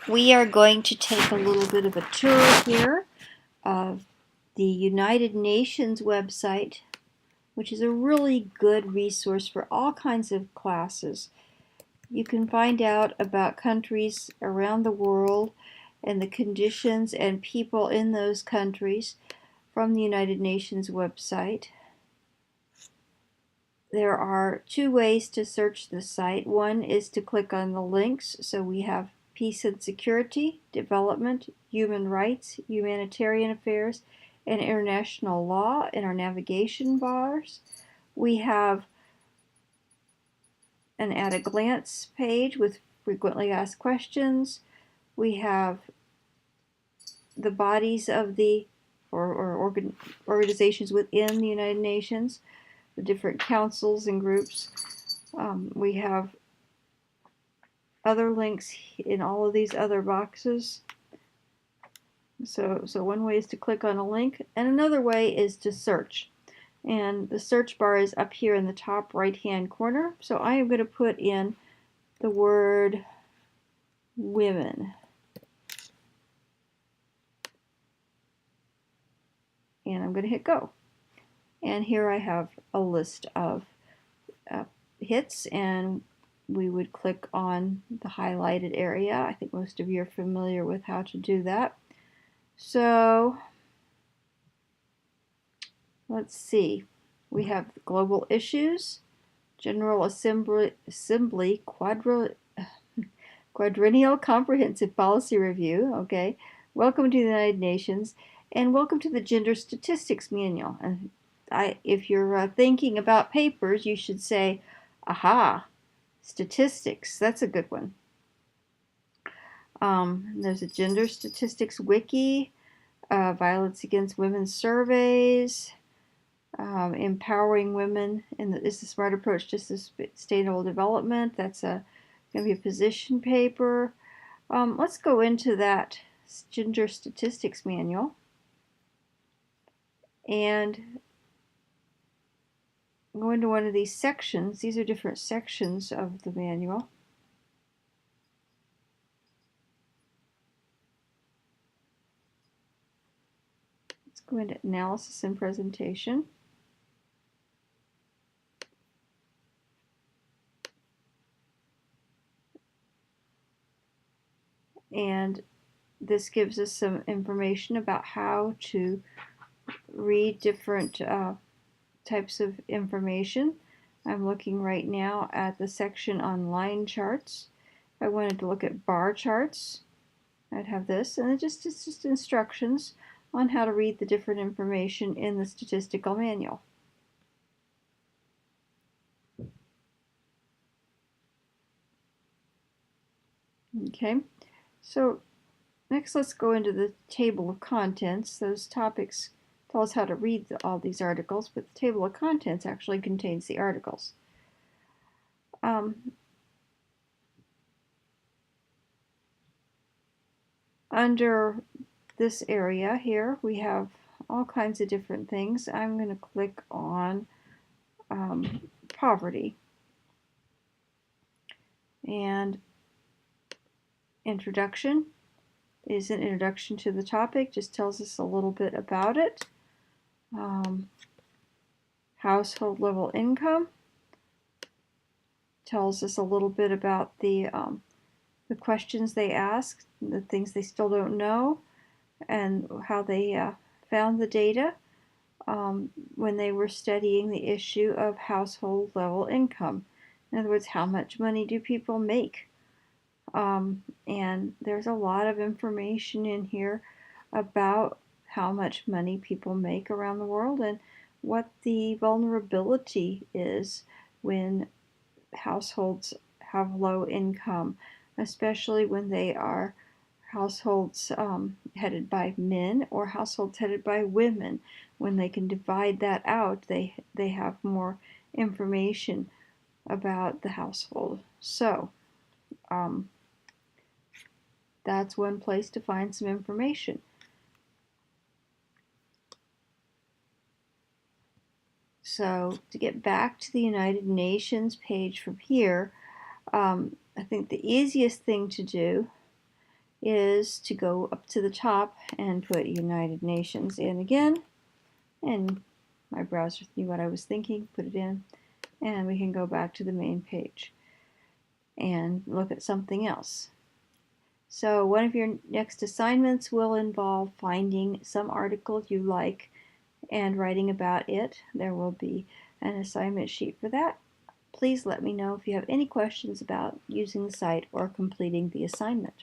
We are going to take a little bit of a tour here of the United Nations website, which is a really good resource for all kinds of classes. You can find out about countries around the world and the conditions and people in those countries from the United Nations website. There are two ways to search the site. One is to click on the links. So we have peace and security, development, human rights, humanitarian affairs, and international law in our navigation bars. We have an at a glance page with frequently asked questions. We have the bodies of the organizations within the United Nations, the different councils and groups. We have other links in all of these other boxes. So one way is to click on a link, and another way is to search. And the search bar is up here in the top right hand corner. So I am going to put in the word women. And I'm going to hit go. And here I have a list of hits, and we would click on the highlighted area. I think most of you are familiar with how to do that. So let's see. We have global issues, General Assembly Quadrennial Comprehensive Policy Review, okay, welcome to the United Nations, and welcome to the Gender Statistics Manual. And if you're thinking about papers, you should say, aha, statistics, that's a good one. There's a Gender Statistics Wiki, Violence Against Women surveys, empowering women is the smart approach to sustainable development. That's going to be a position paper. Let's go into that Gender Statistics Manual and go into one of these sections. These are different sections of the manual. Let's go into Analysis and Presentation. And this gives us some information about how to read different types of information. I'm looking right now at the section on line charts. If I wanted to look at bar charts, I'd have this, and it's just instructions on how to read the different information in the statistical manual. Okay, so next let's go into the table of contents. Those topics tell us how to read all these articles, but the table of contents actually contains the articles. Under this area here, we have all kinds of different things. I'm going to click on poverty. And introduction is an introduction to the topic, just tells us a little bit about it. Household level income tells us a little bit about the questions they asked, the things they still don't know, and how they found the data when they were studying the issue of household level income. In other words, how much money do people make? And there's a lot of information in here about how much money people make around the world and what the vulnerability is when households have low income, especially when they are households headed by men or households headed by women. When they can divide that out, they have more information about the household. So that's one place to find some information. So to get back to the United Nations page from here, I think the easiest thing to do is to go up to the top and put United Nations in again, and my browser knew what I was thinking, put it in, and we can go back to the main page and look at something else. So one of your next assignments will involve finding some article you like and writing about it. There will be an assignment sheet for that. Please let me know if you have any questions about using the site or completing the assignment.